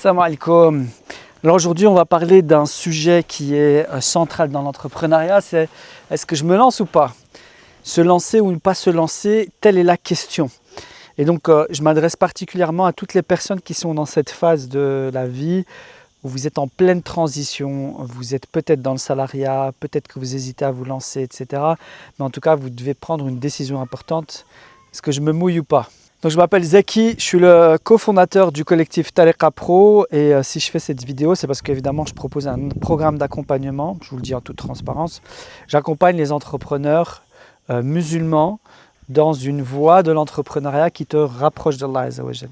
Salam alaikum. Alors aujourd'hui, on va parler d'un sujet qui est central dans l'entrepreneuriat, c'est est-ce que je me lance ou pas? Se lancer ou ne pas se lancer, telle est la question. Et donc, je m'adresse particulièrement à toutes les personnes qui sont dans cette phase de la vie où vous êtes en pleine transition, vous êtes peut-être dans le salariat, peut-être que vous hésitez à vous lancer, etc. Mais en tout cas, vous devez prendre une décision importante. Est-ce que je me mouille ou pas? Donc je m'appelle Zeki, je suis le cofondateur du collectif Tariqa Pro et si je fais cette vidéo, c'est parce qu'évidemment je propose un programme d'accompagnement, je vous le dis en toute transparence. J'accompagne les entrepreneurs musulmans dans une voie de l'entrepreneuriat qui te rapproche d'Allah Azza wa Jal.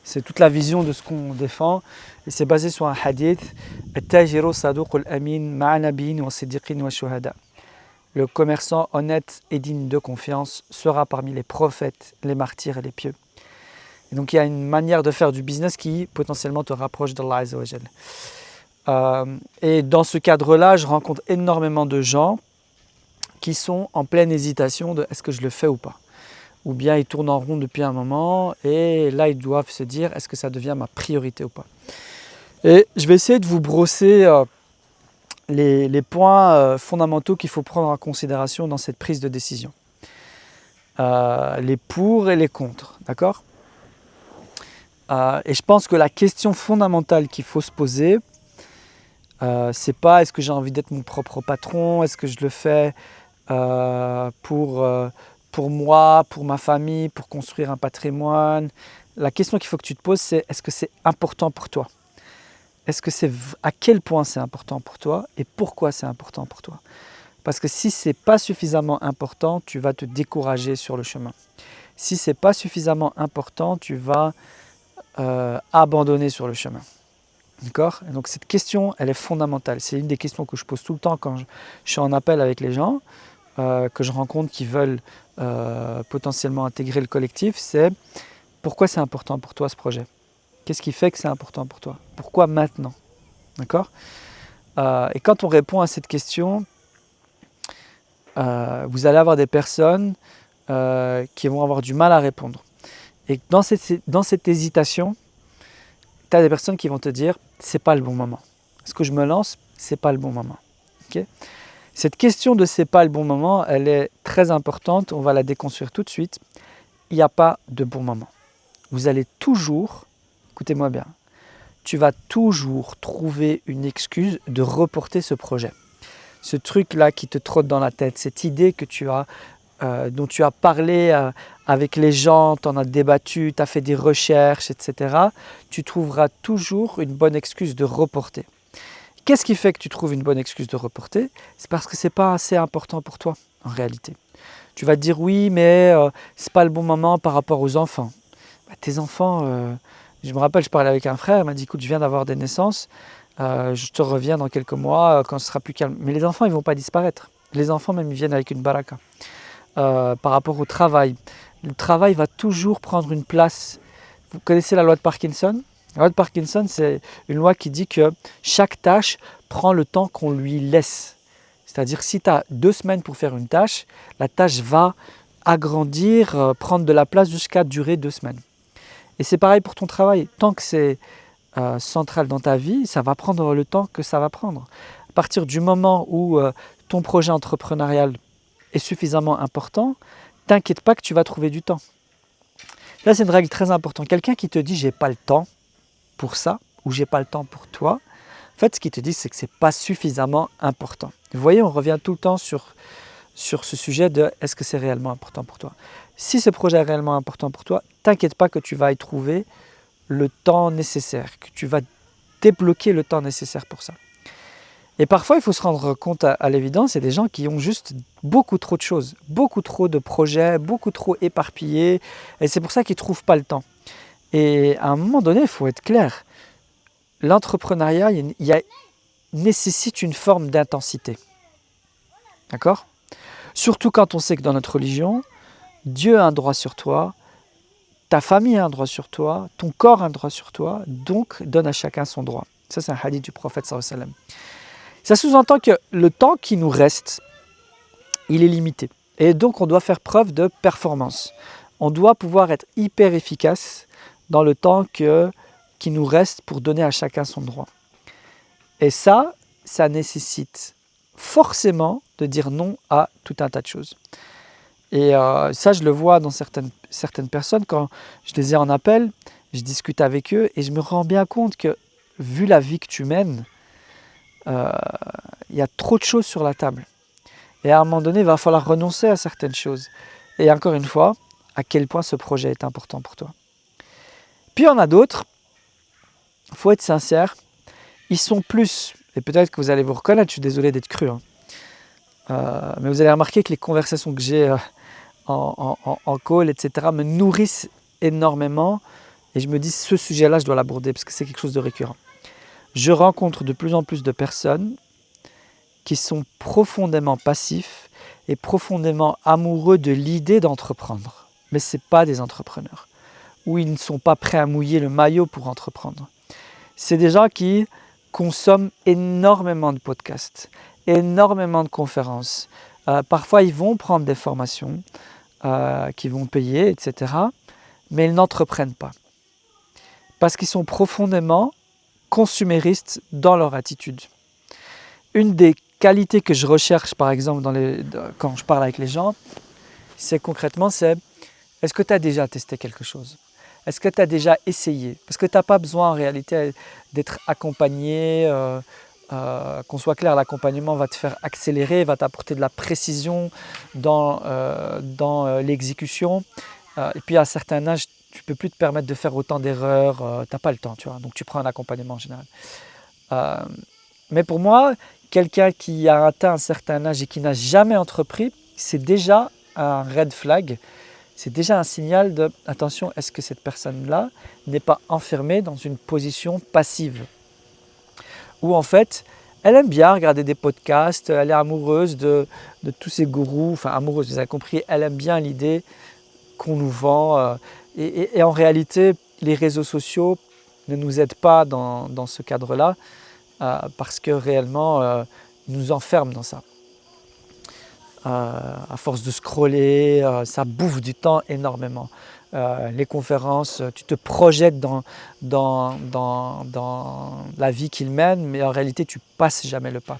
C'est toute la vision de ce qu'on défend et c'est basé sur un hadith At-tajiru saduqul amin ma'a nabiyyin wa siddiqin wa shuhada. Le commerçant honnête et digne de confiance sera parmi les prophètes, les martyrs et les pieux. Et donc il y a une manière de faire du business qui potentiellement te rapproche d'Allah Azza wa Jal. Et dans ce cadre-là, je rencontre énormément de gens qui sont en pleine hésitation de est-ce que je le fais ou pas. Ou bien ils tournent en rond depuis un moment et là ils doivent se dire est-ce que ça devient ma priorité ou pas. Et je vais essayer de vous brosser les points fondamentaux qu'il faut prendre en considération dans cette prise de décision. Les pour et les contre, d'accord ? Et je pense que la question fondamentale qu'il faut se poser, c'est pas est-ce que j'ai envie d'être mon propre patron, est-ce que je le fais pour moi, pour ma famille, pour construire un patrimoine. La question qu'il faut que tu te poses, c'est est-ce que c'est important pour toi ? Est-ce que à quel point c'est important pour toi et pourquoi c'est important pour toi? Parce que si ce n'est pas suffisamment important, tu vas te décourager sur le chemin. Si ce n'est pas suffisamment important, tu vas abandonner sur le chemin. D'accord? Et donc cette question, elle est fondamentale. C'est une des questions que je pose tout le temps quand je suis en appel avec les gens que je rencontre qui veulent potentiellement intégrer le collectif. C'est pourquoi c'est important pour toi ce projet? Qu'est-ce qui fait que c'est important pour toi? Pourquoi maintenant? D'accord? Et quand on répond à cette question, vous allez avoir des personnes qui vont avoir du mal à répondre. Et dans cette hésitation, tu as des personnes qui vont te dire c'est pas le bon moment. Est-ce que je me lance? C'est pas le bon moment. Okay? Cette question de c'est pas le bon moment, elle est très importante. On va la déconstruire tout de suite. Il n'y a pas de bon moment. Vous allez toujours, écoutez-moi bien, tu vas toujours trouver une excuse de reporter ce projet. Ce truc-là qui te trotte dans la tête, cette idée que tu as, dont tu as parlé avec les gens, tu en as débattu, tu as fait des recherches, etc. Tu trouveras toujours une bonne excuse de reporter. Qu'est-ce qui fait que tu trouves une bonne excuse de reporter? C'est parce que ce n'est pas assez important pour toi, en réalité. Tu vas te dire oui, mais ce n'est pas le bon moment par rapport aux enfants. Tes enfants... Je me rappelle, je parlais avec un frère, il m'a dit écoute, je viens d'avoir des naissances, je te reviens dans quelques mois quand ce sera plus calme. Mais les enfants, ils ne vont pas disparaître. Les enfants, même, ils viennent avec une baraka. Par rapport au travail, le travail va toujours prendre une place. Vous connaissez la loi de Parkinson? La loi de Parkinson, c'est une loi qui dit que chaque tâche prend le temps qu'on lui laisse. C'est-à-dire, si tu as 2 semaines pour faire une tâche, la tâche va agrandir, prendre de la place jusqu'à durer 2 semaines. Et c'est pareil pour ton travail. Tant que c'est central dans ta vie, ça va prendre le temps que ça va prendre. À partir du moment où ton projet entrepreneurial est suffisamment important, t'inquiète pas que tu vas trouver du temps. Là, c'est une règle très importante. Quelqu'un qui te dit « j'ai pas le temps pour ça » ou « j'ai pas le temps pour toi », en fait, ce qu'il te dit, c'est que c'est pas suffisamment important. Vous voyez, on revient tout le temps sur ce sujet de est-ce que c'est réellement important pour toi. Si ce projet est réellement important pour toi, t'inquiète pas que tu vas y trouver le temps nécessaire, que tu vas débloquer le temps nécessaire pour ça. Et parfois, il faut se rendre compte à l'évidence, il y a des gens qui ont juste beaucoup trop de choses, beaucoup trop de projets, beaucoup trop éparpillés, et c'est pour ça qu'ils ne trouvent pas le temps. Et à un moment donné, il faut être clair, l'entrepreneuriat nécessite une forme d'intensité. D'accord ? Surtout quand on sait que dans notre religion, Dieu a un droit sur toi, ta famille a un droit sur toi, ton corps a un droit sur toi, donc donne à chacun son droit. Ça, c'est un hadith du prophète sallallahu alayhi wa sallam. Ça sous-entend que le temps qui nous reste, il est limité. Et donc, on doit faire preuve de performance. On doit pouvoir être hyper efficace dans le temps que qui nous reste pour donner à chacun son droit. Et ça nécessite forcément de dire non à tout un tas de choses. Et ça, je le vois dans certaines personnes, quand je les ai en appel, je discute avec eux et je me rends bien compte que, vu la vie que tu mènes, il y a trop de choses sur la table. Et à un moment donné, il va falloir renoncer à certaines choses. Et encore une fois, à quel point ce projet est important pour toi. Puis il y en a d'autres, il faut être sincère, ils sont plus, et peut-être que vous allez vous reconnaître, je suis désolé d'être cru, mais vous allez remarquer que les conversations que j'ai en call, etc., me nourrissent énormément, et je me dis, ce sujet-là, je dois l'aborder, parce que c'est quelque chose de récurrent. Je rencontre de plus en plus de personnes qui sont profondément passifs et profondément amoureux de l'idée d'entreprendre, mais ce n'est pas des entrepreneurs, ou ils ne sont pas prêts à mouiller le maillot pour entreprendre. C'est des gens qui consomment énormément de podcasts, énormément de conférences. Parfois, ils vont prendre des formations qu'ils vont payer, etc. Mais ils n'entreprennent pas. Parce qu'ils sont profondément consuméristes dans leur attitude. Une des qualités que je recherche, par exemple, quand je parle avec les gens, c'est concrètement, est-ce que tu as déjà testé quelque chose ? Est-ce que tu as déjà essayé ? Parce que tu n'as pas besoin en réalité d'être accompagné, qu'on soit clair, l'accompagnement va te faire accélérer, va t'apporter de la précision dans l'exécution. Et puis à un certain âge, tu ne peux plus te permettre de faire autant d'erreurs, tu n'as pas le temps, tu vois. Donc tu prends un accompagnement en général. Mais pour moi, quelqu'un qui a atteint un certain âge et qui n'a jamais entrepris, c'est déjà un red flag. C'est déjà un signal de « attention, est-ce que cette personne-là n'est pas enfermée dans une position passive ?» Où en fait, elle aime bien regarder des podcasts, elle est amoureuse de tous ces gourous, enfin amoureuse, vous avez compris, elle aime bien l'idée qu'on nous vend. Et en réalité, les réseaux sociaux ne nous aident pas dans ce cadre-là parce que réellement, ils nous enferment dans ça. À force de scroller, ça bouffe du temps énormément. Les conférences, tu te projettes dans la vie qu'ils mènent, mais en réalité, tu passes jamais le pas.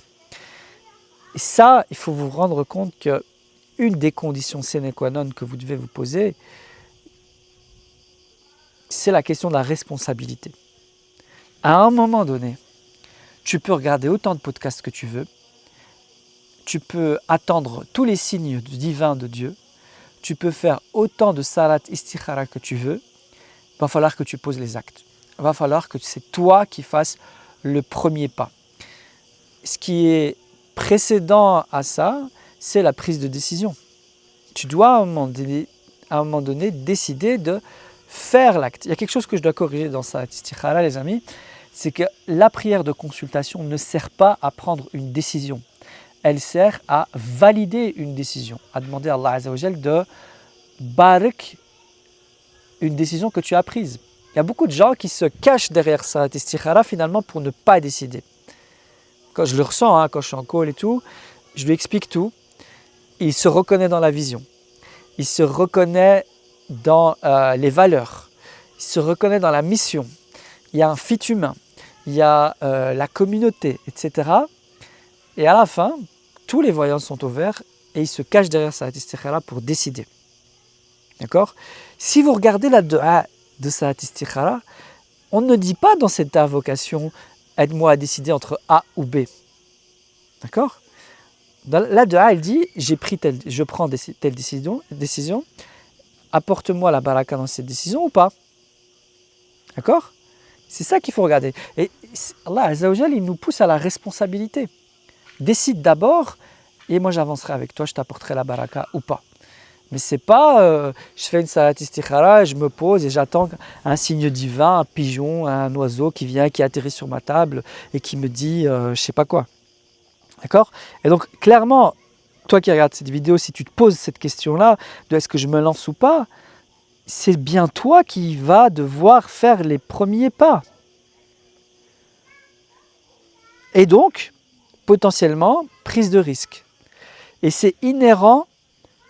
Et ça, il faut vous rendre compte qu'une des conditions sine qua non que vous devez vous poser, c'est la question de la responsabilité. À un moment donné, tu peux regarder autant de podcasts que tu veux, tu peux attendre tous les signes divins de Dieu, tu peux faire autant de salat istikhara que tu veux, il va falloir que tu poses les actes. Il va falloir que c'est toi qui fasses le premier pas. Ce qui est précédent à ça, c'est la prise de décision. Tu dois à un moment donné décider de faire l'acte. Il y a quelque chose que je dois corriger dans salat istikhara, les amis, c'est que la prière de consultation ne sert pas à prendre une décision. Elle sert à valider une décision, à demander à Allah Azza wa Jal de barak une décision que tu as prise. Il y a beaucoup de gens qui se cachent derrière Salat Istikhara finalement pour ne pas décider. Quand je le ressens, quand je suis en call et tout, je lui explique tout. Il se reconnaît dans la vision. Il se reconnaît dans les valeurs. Il se reconnaît dans la mission. Il y a un fit humain. Il y a la communauté, etc. Et à la fin, tous les voyants sont ouverts et il se cache derrière Salat Istikhara pour décider. D'accord ? Si vous regardez la dua de Salat Istikhara, on ne dit pas dans cette invocation « aide-moi à décider entre A ou B ». D'accord ? Dans la dua, elle dit « je prends telle décision, apporte-moi la baraka dans cette décision ou pas ?» D'accord ? C'est ça qu'il faut regarder. Et Allah Azza wa Jal, il nous pousse à la responsabilité. Décide d'abord et moi j'avancerai avec toi, je t'apporterai la baraka ou pas. Mais c'est pas je fais une salat istikhara, je me pose et j'attends un signe divin, un pigeon, un oiseau qui vient, qui atterrit sur ma table et qui me dit je sais pas quoi. D'accord ? Et donc clairement, toi qui regardes cette vidéo, si tu te poses cette question-là, de est-ce que je me lance ou pas, c'est bien toi qui vas devoir faire les premiers pas. Et donc, potentiellement, prise de risque. Et c'est inhérent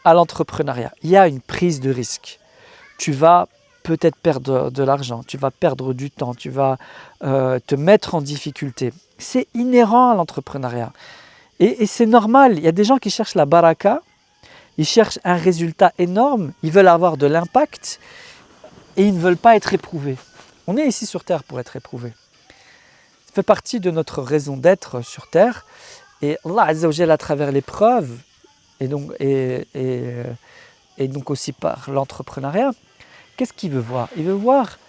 à l'entrepreneuriat. Il y a une prise de risque. Tu vas peut-être perdre de l'argent, tu vas perdre du temps, tu vas te mettre en difficulté. C'est inhérent à l'entrepreneuriat. Et c'est normal, il y a des gens qui cherchent la baraka, ils cherchent un résultat énorme, ils veulent avoir de l'impact et ils ne veulent pas être éprouvés. On est ici sur Terre pour être éprouvés. Ça fait partie de notre raison d'être sur Terre. Et Allah Azza wa Jalla, à travers l'épreuve, et donc aussi par l'entrepreneuriat, qu'est-ce qu'il veut voir? Il veut voir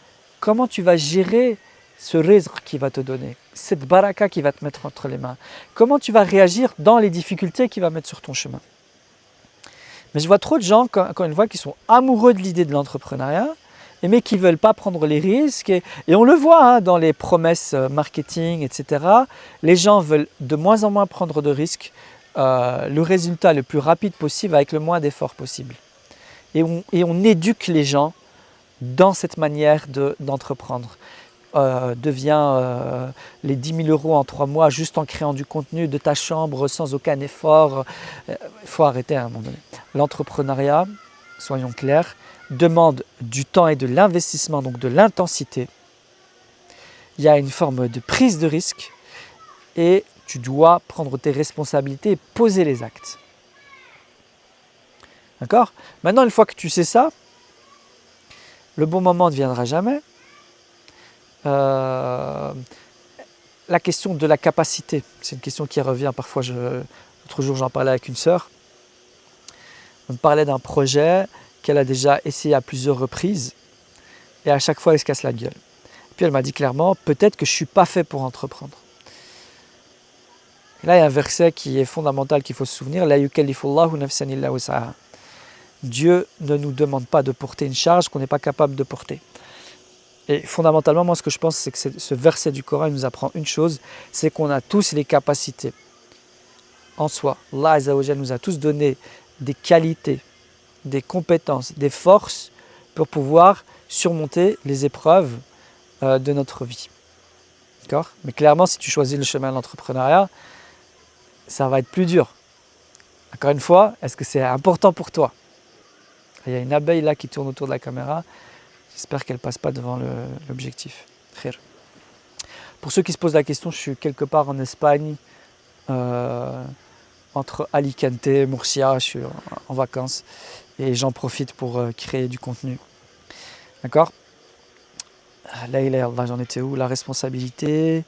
comment tu vas gérer ce rizq qu'il va te donner, cette baraka qu'il va te mettre entre les mains. Comment tu vas réagir dans les difficultés qu'il va mettre sur ton chemin. Mais je vois trop de gens, encore une fois, qui sont amoureux de l'idée de l'entrepreneuriat, mais qui ne veulent pas prendre les risques. Et on le voit dans les promesses marketing, etc. Les gens veulent de moins en moins prendre de risques, le résultat le plus rapide possible avec le moins d'efforts possible. Et on éduque les gens dans cette manière d'entreprendre. Deviens les 10 000 € en 3 mois juste en créant du contenu de ta chambre sans aucun effort. Il faut arrêter à un moment donné. L'entrepreneuriat, soyons clairs, demande du temps et de l'investissement, donc de l'intensité. Il y a une forme de prise de risque et tu dois prendre tes responsabilités et poser les actes. D'accord? Maintenant, une fois que tu sais ça, le bon moment ne viendra jamais. La question de la capacité, c'est une question qui revient parfois. L'autre jour, j'en parlais avec une sœur. On me parlait d'un projet qu'elle a déjà essayé à plusieurs reprises et à chaque fois, elle se casse la gueule. Puis elle m'a dit clairement, peut-être que je ne suis pas fait pour entreprendre. Et là, il y a un verset qui est fondamental qu'il faut se souvenir. La yukallifullahu nafsan illa wus'aha. Dieu ne nous demande pas de porter une charge qu'on n'est pas capable de porter. Et fondamentalement, moi, ce que je pense, c'est que ce verset du Coran nous apprend une chose, c'est qu'on a tous les capacités en soi. Allah Azza wa Jalla nous a tous donné des qualités, des compétences, des forces pour pouvoir surmonter les épreuves de notre vie. D'accord? Mais clairement, si tu choisis le chemin de l'entrepreneuriat, ça va être plus dur. Encore une fois, est-ce que c'est important pour toi? Il y a une abeille là qui tourne autour de la caméra. J'espère qu'elle ne passe pas devant l'objectif. Pour ceux qui se posent la question, je suis quelque part en Espagne, entre Alicante et Murcia, je suis en vacances et j'en profite pour créer du contenu. D'accord? Là, j'en étais où? La responsabilité,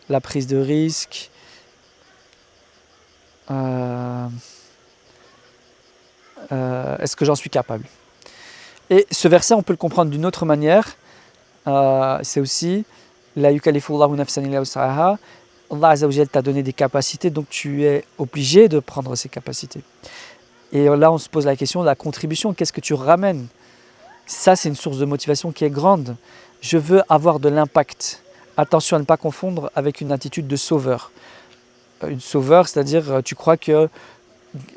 la prise de risque. Est-ce que j'en suis capable? Et ce verset, on peut le comprendre d'une autre manière. C'est aussi la yukallifullahu nafsan illa wus'aha. Allah Azza wa Jalla t'a donné des capacités, donc tu es obligé de prendre ces capacités. Et là, on se pose la question de la contribution. Qu'est-ce que tu ramènes? Ça, c'est une source de motivation qui est grande. Je veux avoir de l'impact. Attention à ne pas confondre avec une attitude de sauveur. Une sauveur, c'est-à-dire tu crois que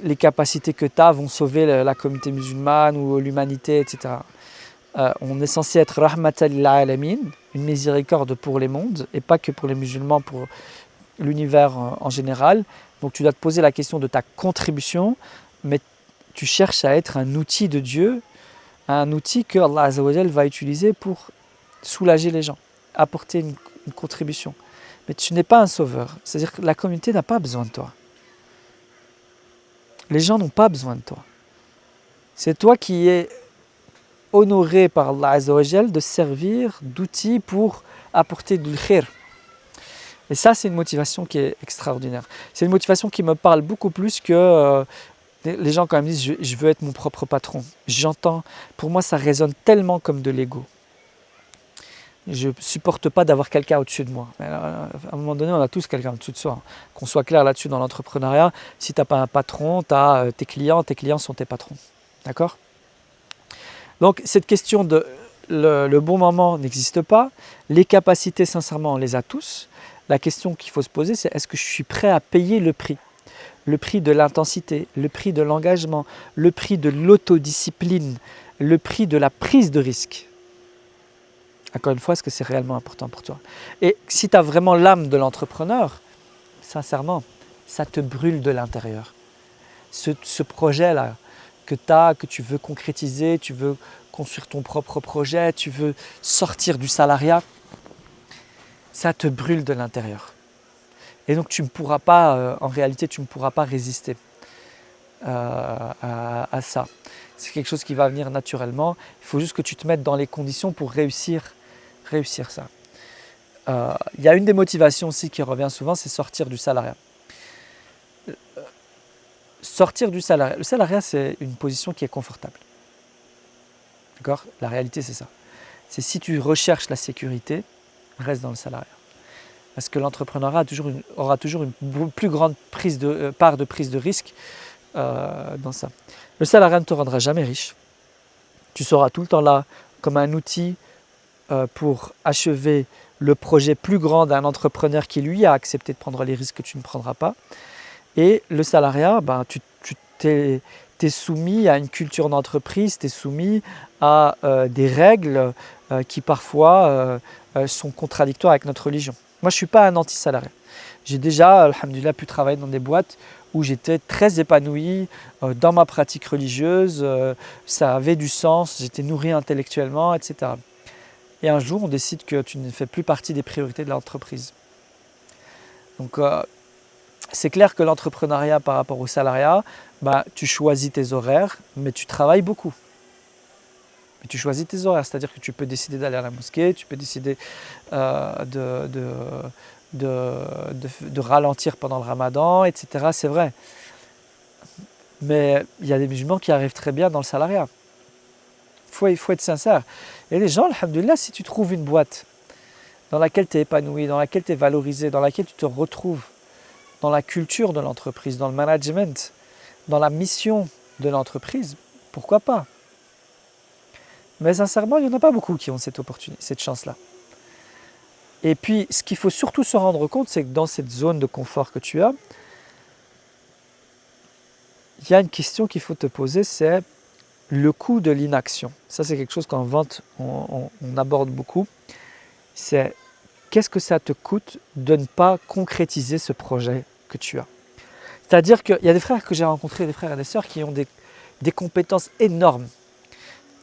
les capacités que tu as vont sauver la communauté musulmane ou l'humanité, etc. On est censé être rahmatan lil alamin, une miséricorde pour les mondes, et pas que pour les musulmans, pour l'univers en général. Donc tu dois te poser la question de ta contribution, mais tu cherches à être un outil de Dieu, un outil que Allah Azza wa Jalla va utiliser pour soulager les gens, apporter une contribution. Mais tu n'es pas un sauveur, c'est-à-dire que la communauté n'a pas besoin de toi. Les gens n'ont pas besoin de toi. C'est toi qui es honoré par Allah Azza wa Jal de servir d'outil pour apporter du khir. Et ça, c'est une motivation qui est extraordinaire. C'est une motivation qui me parle beaucoup plus que les gens quand même disent je veux être mon propre patron. J'entends, pour moi, ça résonne tellement comme de l'ego. Je ne supporte pas d'avoir quelqu'un au-dessus de moi. Mais à un moment donné, on a tous quelqu'un au-dessus de soi. Qu'on soit clair là-dessus dans l'entrepreneuriat, si tu n'as pas un patron, tu as tes clients sont tes patrons. D'accord? Donc cette question de le bon moment n'existe pas. Les capacités, sincèrement, on les a tous. La question qu'il faut se poser, c'est est-ce que je suis prêt à payer le prix? Le prix de l'intensité, le prix de l'engagement, le prix de l'autodiscipline, le prix de la prise de risque. Encore une fois, est-ce que c'est réellement important pour toi? Et si tu as vraiment l'âme de l'entrepreneur, sincèrement, ça te brûle de l'intérieur. Ce projet-là, que tu as, que tu veux concrétiser, tu veux construire ton propre projet, tu veux sortir du salariat, ça te brûle de l'intérieur. Et donc tu ne pourras pas, en réalité, tu ne pourras pas résister à ça. C'est quelque chose qui va venir naturellement. Il faut juste que tu te mettes dans les conditions pour réussir ça. Il y a une des motivations aussi qui revient souvent, c'est sortir du salariat. Sortir du salariat. Le salariat, c'est une position qui est confortable. D'accord ? La réalité, c'est ça. C'est si tu recherches la sécurité, reste dans le salariat. Parce que l'entrepreneuriat aura toujours une plus grande part de prise de risque dans ça. Le salariat ne te rendra jamais riche. Tu seras tout le temps là comme un outil pour achever le projet plus grand d'un entrepreneur qui lui a accepté de prendre les risques que tu ne prendras pas. Et le salariat, tu t'es soumis à une culture d'entreprise, tu es soumis à des règles qui parfois sont contradictoires avec notre religion. Moi, je ne suis pas un anti-salarié. J'ai déjà, alhamdoulilah, pu travailler dans des boîtes où j'étais très épanoui dans ma pratique religieuse, ça avait du sens, j'étais nourri intellectuellement, etc. Et un jour, on décide que tu ne fais plus partie des priorités de l'entreprise. Donc, c'est clair que l'entrepreneuriat par rapport au salariat, tu choisis tes horaires, mais tu travailles beaucoup. Mais tu choisis tes horaires, c'est-à-dire que tu peux décider d'aller à la mosquée, tu peux décider de ralentir pendant le ramadan, etc. C'est vrai. Mais il y a des musulmans qui arrivent très bien dans le salariat. Il faut être sincère. Et les gens, alhamdoulilah, si tu trouves une boîte dans laquelle tu es épanoui, dans laquelle tu es valorisé, dans laquelle tu te retrouves dans la culture de l'entreprise, dans le management, dans la mission de l'entreprise, pourquoi pas ? Mais sincèrement, il n'y en a pas beaucoup qui ont cette chance-là. Et puis, ce qu'il faut surtout se rendre compte, c'est que dans cette zone de confort que tu as, il y a une question qu'il faut te poser, c'est le coût de l'inaction. Ça, c'est quelque chose qu'en vente, on aborde beaucoup. C'est qu'est-ce que ça te coûte de ne pas concrétiser ce projet que tu as. C'est-à-dire qu'il y a des frères que j'ai rencontrés, des frères et des sœurs qui ont des compétences énormes,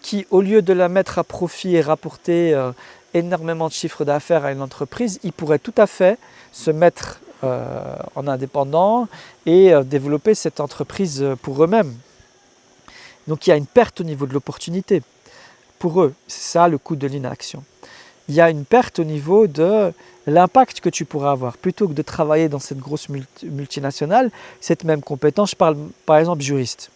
qui, au lieu de la mettre à profit et rapporter énormément de chiffre d'affaires à une entreprise, ils pourraient tout à fait se mettre en indépendant et développer cette entreprise pour eux-mêmes. Donc il y a une perte au niveau de l'opportunité. Pour eux, c'est ça le coût de l'inaction. Il y a une perte au niveau de l'impact que tu pourras avoir. Plutôt que de travailler dans cette grosse multinationale, cette même compétence, je parle par exemple juriste,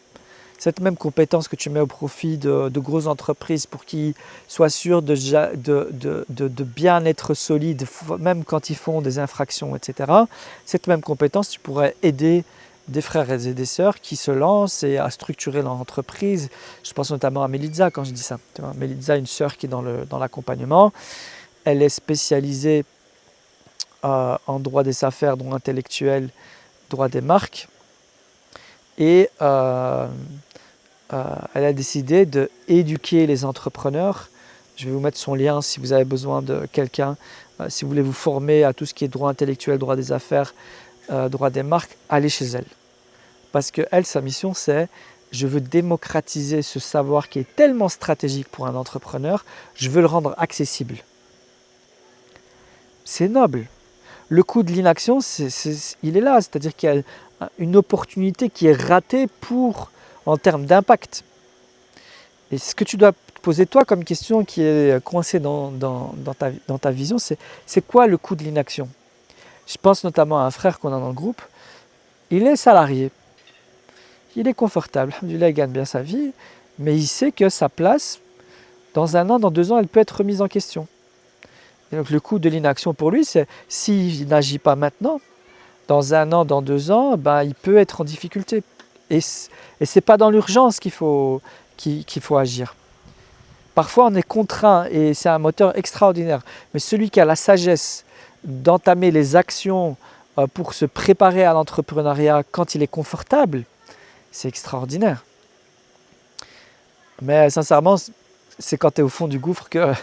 cette même compétence que tu mets au profit de grosses entreprises pour qu'ils soient sûrs de bien être solides, même quand ils font des infractions, etc. Cette même compétence, tu pourrais aider des frères et des sœurs qui se lancent et à structurer leur entreprise. Je pense notamment à Melitza quand je dis ça. Melitza, une sœur qui est dans l'accompagnement. Elle est spécialisée en droit des affaires, droit intellectuel, droit des marques. Et elle a décidé d'éduquer les entrepreneurs. Je vais vous mettre son lien si vous avez besoin de quelqu'un, si vous voulez vous former à tout ce qui est droit intellectuel, droit des affaires, droit des marques, allez chez elle. Parce que elle, sa mission, c'est je veux démocratiser ce savoir qui est tellement stratégique pour un entrepreneur, je veux le rendre accessible. C'est noble. Le coût de l'inaction, il est là, c'est-à-dire qu'il y a une opportunité qui est ratée en termes d'impact. Et ce que tu dois te poser toi comme question qui est coincée dans ta vision, c'est quoi le coût de l'inaction ? Je pense notamment à un frère qu'on a dans le groupe, il est salarié. Il est confortable, alhamdoulilah, il gagne bien sa vie, mais il sait que sa place, dans 1 an, dans 2 ans, elle peut être remise en question. Et donc le coût de l'inaction pour lui, c'est s'il n'agit pas maintenant, dans 1 an, dans 2 ans, il peut être en difficulté. Et ce n'est pas dans l'urgence qu'il faut agir. Parfois, on est contraint et c'est un moteur extraordinaire. Mais celui qui a la sagesse d'entamer les actions pour se préparer à l'entrepreneuriat quand il est confortable, c'est extraordinaire. Mais sincèrement, c'est quand tu es au fond du gouffre que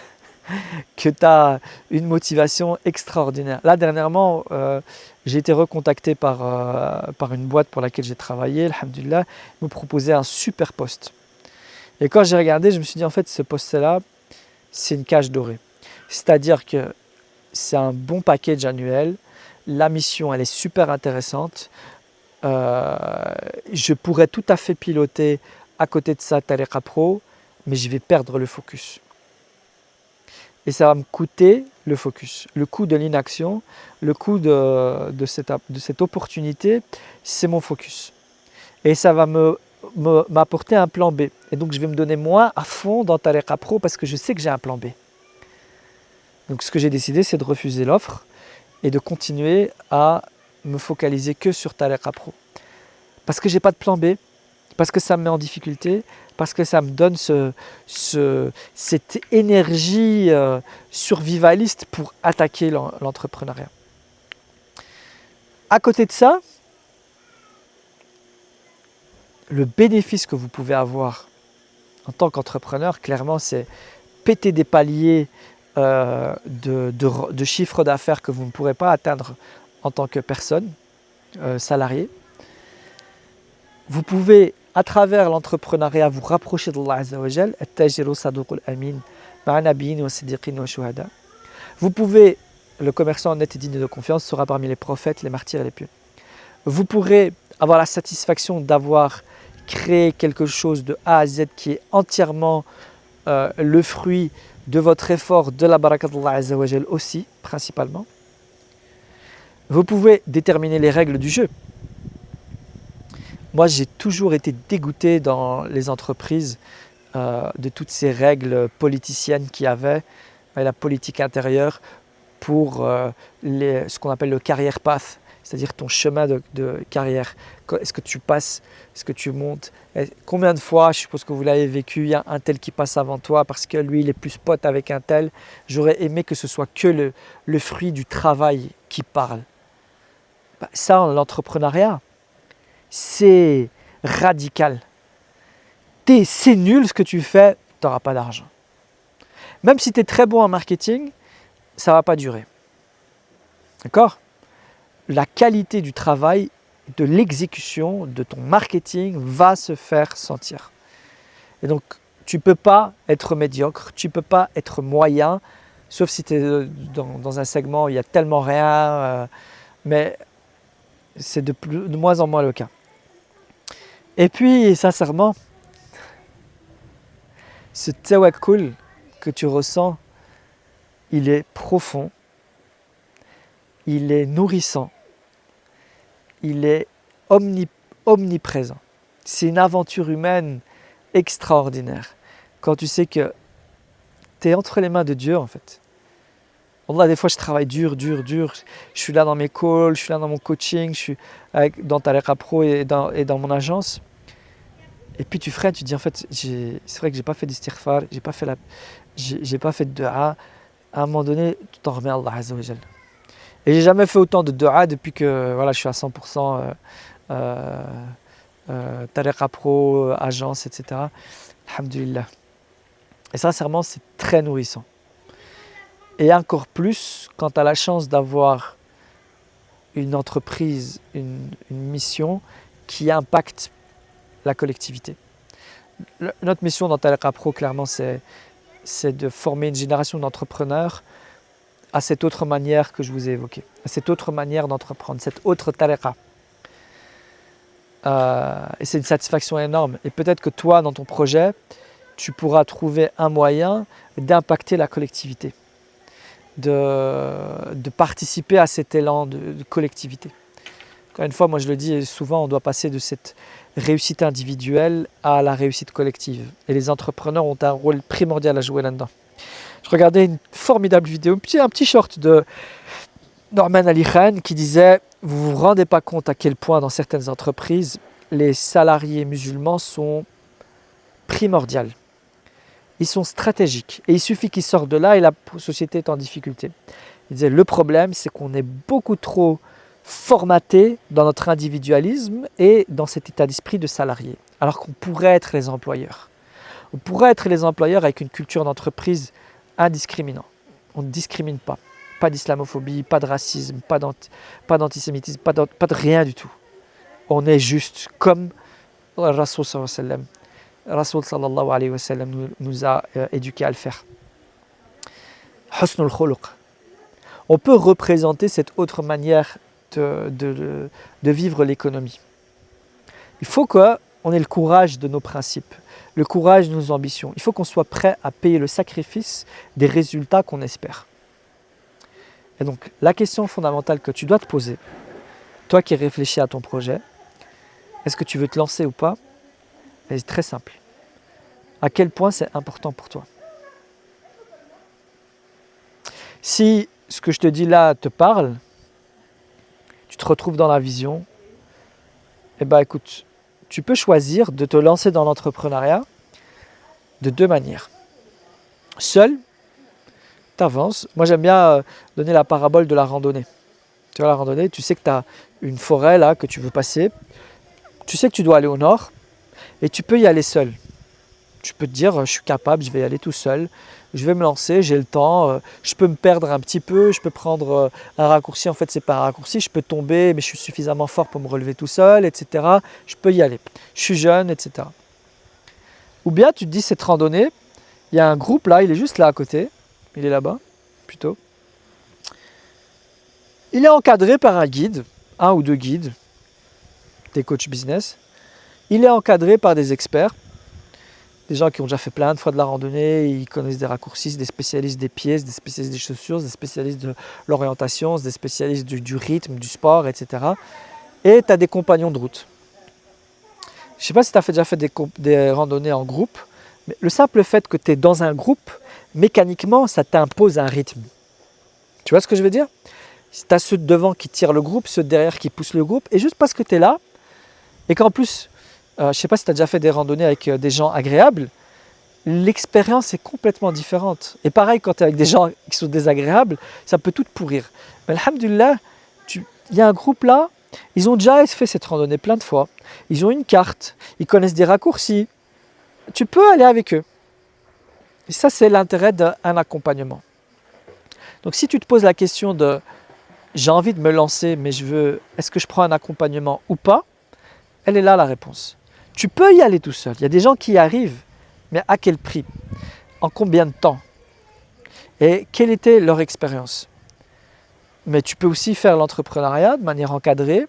que tu as une motivation extraordinaire. Là, dernièrement, j'ai été recontacté par une boîte pour laquelle j'ai travaillé, alhamdoulilah, ils me proposaient un super poste. Et quand j'ai regardé, je me suis dit, en fait, ce poste-là, c'est une cage dorée. C'est-à-dire que c'est un bon package annuel, la mission, elle est super intéressante, je pourrais tout à fait piloter à côté de ça Tariqa Pro, mais je vais perdre le focus. Et ça va me coûter le focus, le coût de l'inaction, le coût de cette opportunité, c'est mon focus. Et ça va m'apporter un plan B. Et donc je vais me donner moins à fond dans Tariqa Pro parce que je sais que j'ai un plan B. Donc ce que j'ai décidé, c'est de refuser l'offre et de continuer à me focaliser que sur Tariqa Pro. Parce que j'ai pas de plan B, parce que ça me met en difficulté, parce que ça me donne cette énergie survivaliste pour attaquer l'entrepreneuriat. À côté de ça, le bénéfice que vous pouvez avoir en tant qu'entrepreneur, clairement, c'est péter des paliers de chiffre d'affaires que vous ne pourrez pas atteindre en tant que personne salariée. Vous pouvez, à travers l'entrepreneuriat, vous rapprocher d'Allah Azza wa Jal. Vous pouvez, le commerçant honnête et digne de confiance sera parmi les prophètes, les martyrs et les pieux. Vous pourrez avoir la satisfaction d'avoir créé quelque chose de A à Z qui est entièrement le fruit de votre effort, de la baraka d'Allah Azza wa Jal aussi, principalement. Vous pouvez déterminer les règles du jeu. Moi, j'ai toujours été dégoûté dans les entreprises de toutes ces règles politiciennes qu'il y avait, la politique intérieure pour ce qu'on appelle le career path, c'est-à-dire ton chemin de carrière. Est-ce que tu passes, est-ce que tu montes? Combien de fois, je suppose que vous l'avez vécu, il y a un tel qui passe avant toi parce que lui, il est plus pote avec un tel. J'aurais aimé que ce soit que le fruit du travail qui parle. Ça, l'entrepreneuriat, c'est radical. C'est nul ce que tu fais, tu n'auras pas d'argent. Même si tu es très bon en marketing, ça ne va pas durer. D'accord? La qualité du travail, de l'exécution, de ton marketing va se faire sentir. Et donc, tu ne peux pas être médiocre, tu ne peux pas être moyen, sauf si tu es dans un segment où il y a tellement rien, mais c'est de moins en moins le cas. Et puis, sincèrement, ce tawakkul que tu ressens, il est profond, il est nourrissant, il est omniprésent. C'est une aventure humaine extraordinaire. Quand tu sais que tu es entre les mains de Dieu, en fait. Wallah, des fois, je travaille dur. Je suis là dans mes calls, je suis là dans mon coaching, je suis dans Tariqa Pro et dans mon agence. Et puis tu freines, tu te dis en fait, c'est vrai que j'ai pas fait d'istighfar, j'ai pas fait de dua. À un moment donné, tu t'en remets à Allah Azza wa Jal. Et j'ai jamais fait autant de dua depuis que voilà, je suis à 100% Tariqa Pro, agence, etc. Alhamdulillah. Et sincèrement, c'est très nourrissant. Et encore plus quand tu as la chance d'avoir une entreprise, une mission qui impacte la collectivité. Notre mission dans Tariqa Pro, clairement, c'est de former une génération d'entrepreneurs à cette autre manière que je vous ai évoquée, à cette autre manière d'entreprendre, cette autre Tariqa. Et c'est une satisfaction énorme. Et peut-être que toi, dans ton projet, tu pourras trouver un moyen d'impacter la collectivité, de participer à cet élan de collectivité. Encore une fois, moi je le dis souvent, on doit passer de cette réussite individuelle à la réussite collective. Et les entrepreneurs ont un rôle primordial à jouer là-dedans. Je regardais une formidable vidéo, un petit short de Norman Ali Khan qui disait « Vous ne vous rendez pas compte à quel point dans certaines entreprises, les salariés musulmans sont primordiaux. Ils sont stratégiques. Et il suffit qu'ils sortent de là et la société est en difficulté. » Il disait « Le problème, c'est qu'on est beaucoup trop formaté dans notre individualisme et dans cet état d'esprit de salarié, alors qu'on pourrait être les employeurs. On pourrait être les employeurs avec une culture d'entreprise indiscriminant. On ne discrimine pas. Pas d'islamophobie, pas de racisme, pas d'antisémitisme, pas de rien du tout. On est juste comme le Rasoul sallallahu alayhi wa sallam. Rasoul sallallahu alayhi wa sallam nous a éduqués à le faire. Husnul khuluq. On peut représenter cette autre manière de vivre l'économie. Il faut qu'on ait le courage de nos principes, le courage de nos ambitions. Il faut qu'on soit prêt à payer le sacrifice des résultats qu'on espère. Et donc, la question fondamentale que tu dois te poser, toi qui réfléchis à ton projet, est-ce que tu veux te lancer ou pas? C'est très simple. À quel point c'est important pour toi? Si ce que je te dis là te parle, tu te retrouves dans la vision, eh bien écoute, tu peux choisir de te lancer dans l'entrepreneuriat de deux manières. Seul, tu avances. Moi j'aime bien donner la parabole de la randonnée. Tu vois la randonnée, tu sais que tu as une forêt là que tu veux passer, tu sais que tu dois aller au nord et tu peux y aller seul. Tu peux te dire, je suis capable, je vais y aller tout seul, je vais me lancer, j'ai le temps, je peux me perdre un petit peu, je peux prendre un raccourci, en fait c'est pas un raccourci, je peux tomber, mais je suis suffisamment fort pour me relever tout seul, etc. Je peux y aller, je suis jeune, etc. Ou bien tu te dis, cette randonnée, il y a un groupe là, il est juste là à côté, il est là-bas, plutôt. Il est encadré par un guide, un ou deux guides, des coachs business. Il est encadré par des experts, des gens qui ont déjà fait plein de fois de la randonnée, ils connaissent des raccourcis, des spécialistes des pieds, des spécialistes des chaussures, des spécialistes de l'orientation, des spécialistes du rythme, du sport, etc. Et tu as des compagnons de route. Je ne sais pas si tu as déjà fait des randonnées en groupe, mais le simple fait que tu es dans un groupe, mécaniquement, ça t'impose un rythme. Tu vois ce que je veux dire? Tu as ceux devant qui tirent le groupe, ceux derrière qui poussent le groupe, et juste parce que tu es là, et qu'en plus, je ne sais pas si tu as déjà fait des randonnées avec des gens agréables, l'expérience est complètement différente. Et pareil, quand tu es avec des gens qui sont désagréables, ça peut tout pourrir. Mais alhamdoulilah, il y a un groupe là, ils ont déjà fait cette randonnée plein de fois, ils ont une carte, ils connaissent des raccourcis, tu peux aller avec eux. Et ça, c'est l'intérêt d'un accompagnement. Donc si tu te poses la question de j'ai envie de me lancer, mais est-ce que je prends un accompagnement ou pas? Elle est là la réponse. Tu peux y aller tout seul. Il y a des gens qui y arrivent, mais à quel prix? En combien de temps? Et quelle était leur expérience? Mais tu peux aussi faire l'entrepreneuriat de manière encadrée,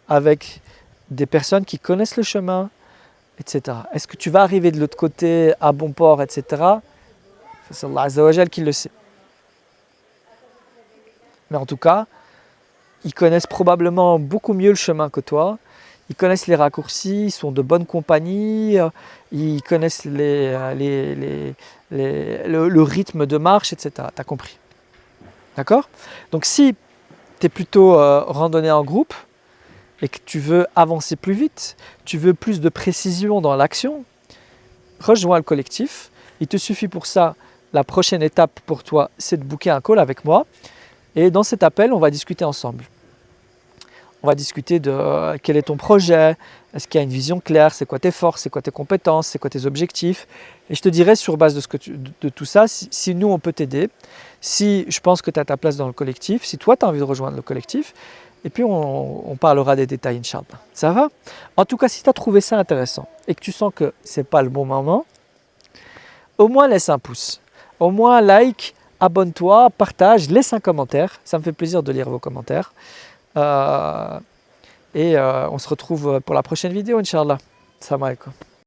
avec des personnes qui connaissent le chemin, etc. Est-ce que tu vas arriver de l'autre côté à bon port, etc. C'est Allah Azza wa Jal qui le sait. Mais en tout cas, ils connaissent probablement beaucoup mieux le chemin que toi. Ils connaissent les raccourcis, ils sont de bonne compagnie, ils connaissent le rythme de marche, etc. Tu as compris? D'accord? Donc si tu es plutôt randonnée en groupe et que tu veux avancer plus vite, tu veux plus de précision dans l'action, rejoins le collectif. Il te suffit pour ça, la prochaine étape pour toi, c'est de booker un call avec moi. Et dans cet appel, on va discuter ensemble. On va discuter de quel est ton projet, est-ce qu'il y a une vision claire, c'est quoi tes forces, c'est quoi tes compétences, c'est quoi tes objectifs. Et je te dirai sur base de tout ça, si nous on peut t'aider, si je pense que tu as ta place dans le collectif, si toi tu as envie de rejoindre le collectif, et puis on parlera des détails, Inch'Allah. Ça va? En tout cas, si tu as trouvé ça intéressant et que tu sens que ce n'est pas le bon moment, au moins laisse un pouce, au moins like, abonne-toi, partage, laisse un commentaire, ça me fait plaisir de lire vos commentaires. On se retrouve pour la prochaine vidéo, Inch'Allah. Salam alaikum.